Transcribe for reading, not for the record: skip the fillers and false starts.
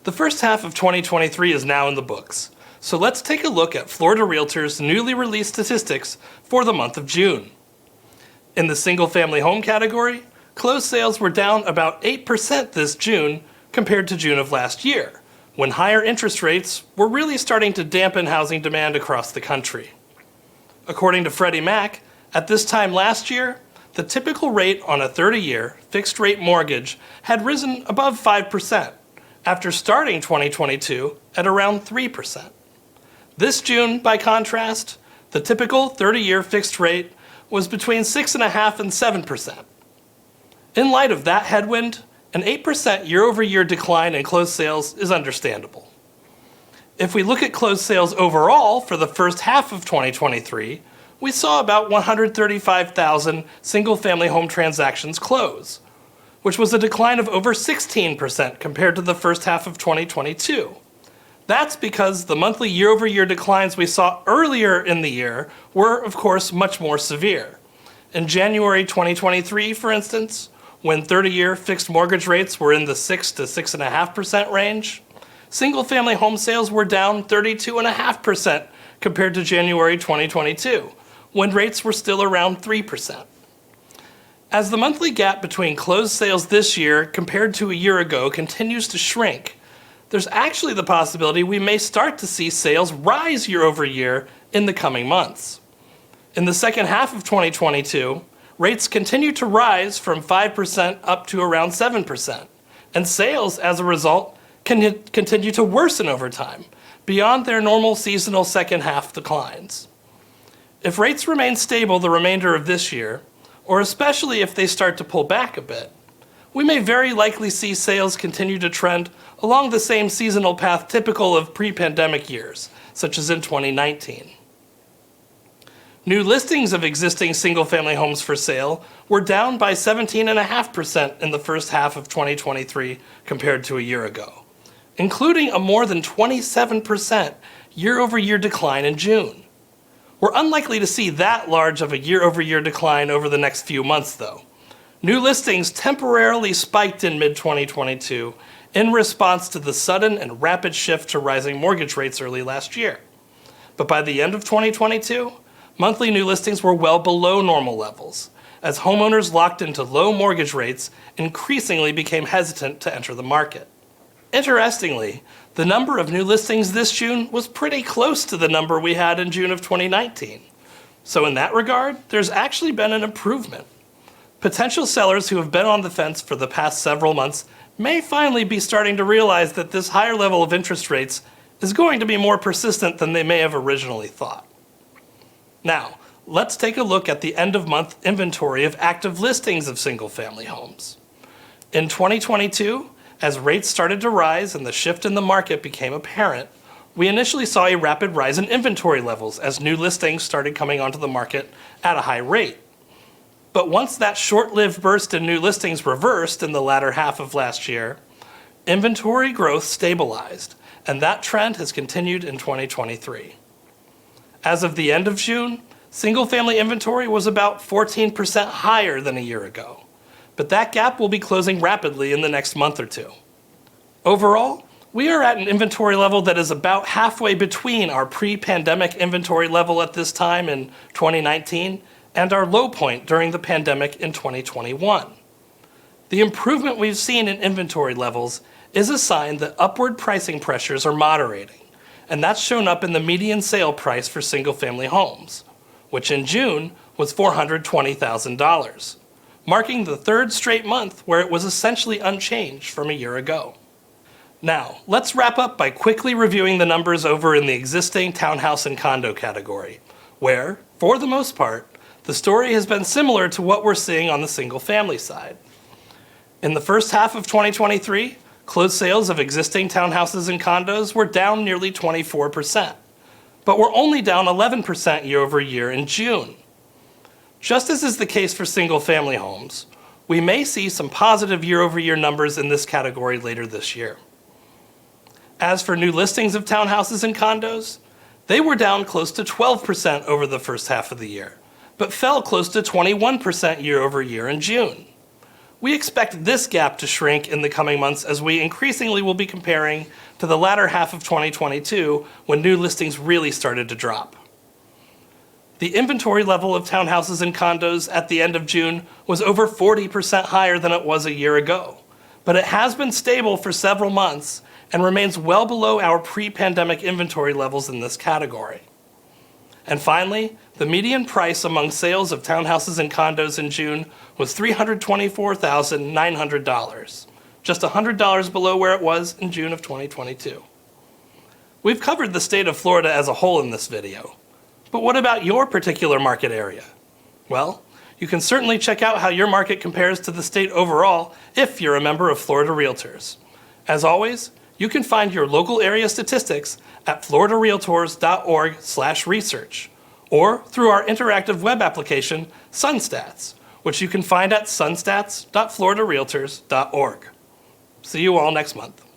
The first half of 2023 is now in the books, so let's take a look at Florida Realtors' newly released statistics for the month of June. In the single-family home category, closed sales were down about 8% this June compared to June of last year, when higher interest rates were really starting to dampen housing demand across the country. According to Freddie Mac, at this time last year, the typical rate on a 30-year fixed-rate mortgage had risen above 5%, after starting 2022 at around 3%. This June, by contrast, the typical 30-year fixed rate was between 6.5% and 7%. In light of that headwind, an 8% year-over-year decline in closed sales is understandable. If we look at closed sales overall for the first half of 2023, we saw about 135,000 single-family home transactions close, which was a decline of over 16% compared to the first half of 2022. That's because the monthly year-over-year declines we saw earlier in the year were, of course, much more severe. In January 2023, for instance, when 30-year fixed mortgage rates were in the 6 to 6.5% range, single-family home sales were down 32.5% compared to January 2022, when rates were still around 3%. As the monthly gap between closed sales this year compared to a year ago continues to shrink, there's actually the possibility we may start to see sales rise year over year in the coming months. In the second half of 2022, rates continued to rise from 5% up to around 7%, and sales, as a result, can continue to worsen over time, beyond their normal seasonal second half declines. If rates remain stable the remainder of this year, or especially if they start to pull back a bit, we may very likely see sales continue to trend along the same seasonal path typical of pre-pandemic years, such as in 2019. New listings of existing single-family homes for sale were down by 17.5% in the first half of 2023 compared to a year ago, including a more than 27% year-over-year decline in June. We're unlikely to see that large of a year-over-year decline over the next few months, though. New listings temporarily spiked in mid-2022 in response to the sudden and rapid shift to rising mortgage rates early last year. But by the end of 2022, monthly new listings were well below normal levels, as homeowners locked into low mortgage rates increasingly became hesitant to enter the market. Interestingly, the number of new listings this June was pretty close to the number we had in June of 2019. So in that regard, there's actually been an improvement. Potential sellers who have been on the fence for the past several months may finally be starting to realize that this higher level of interest rates is going to be more persistent than they may have originally thought. Now, let's take a look at the end-of-month inventory of active listings of single-family homes. In 2022, as rates started to rise and the shift in the market became apparent, we initially saw a rapid rise in inventory levels as new listings started coming onto the market at a high rate. But once that short-lived burst in new listings reversed in the latter half of last year, inventory growth stabilized, and that trend has continued in 2023. As of the end of June, single-family inventory was about 14% higher than a year ago, but that gap will be closing rapidly in the next month or two. Overall, we are at an inventory level that is about halfway between our pre-pandemic inventory level at this time in 2019 and our low point during the pandemic in 2021. The improvement we've seen in inventory levels is a sign that upward pricing pressures are moderating, and that's shown up in the median sale price for single-family homes, which in June was $420,000, marking the third straight month where it was essentially unchanged from a year ago. Now, let's wrap up by quickly reviewing the numbers over in the existing townhouse and condo category, where, for the most part, the story has been similar to what we're seeing on the single-family side. In the first half of 2023, closed sales of existing townhouses and condos were down nearly 24%, but were only down 11% year over year in June. Just as is the case for single-family homes, we may see some positive year-over-year numbers in this category later this year. As for new listings of townhouses and condos, they were down close to 12% over the first half of the year, but fell close to 21% year over year in June. We expect this gap to shrink in the coming months as we increasingly will be comparing to the latter half of 2022 when new listings really started to drop. The inventory level of townhouses and condos at the end of June was over 40% higher than it was a year ago, but it has been stable for several months and remains well below our pre-pandemic inventory levels in this category. And finally, the median price among sales of townhouses and condos in June was $324,900, just $100 below where it was in June of 2022. We've covered the state of Florida as a whole in this video, but what about your particular market area? Well, you can certainly check out how your market compares to the state overall if you're a member of Florida Realtors. As always, you can find your local area statistics at floridarealtors.org/research or through our interactive web application, SunStats, which you can find at sunstats.floridarealtors.org. See you all next month.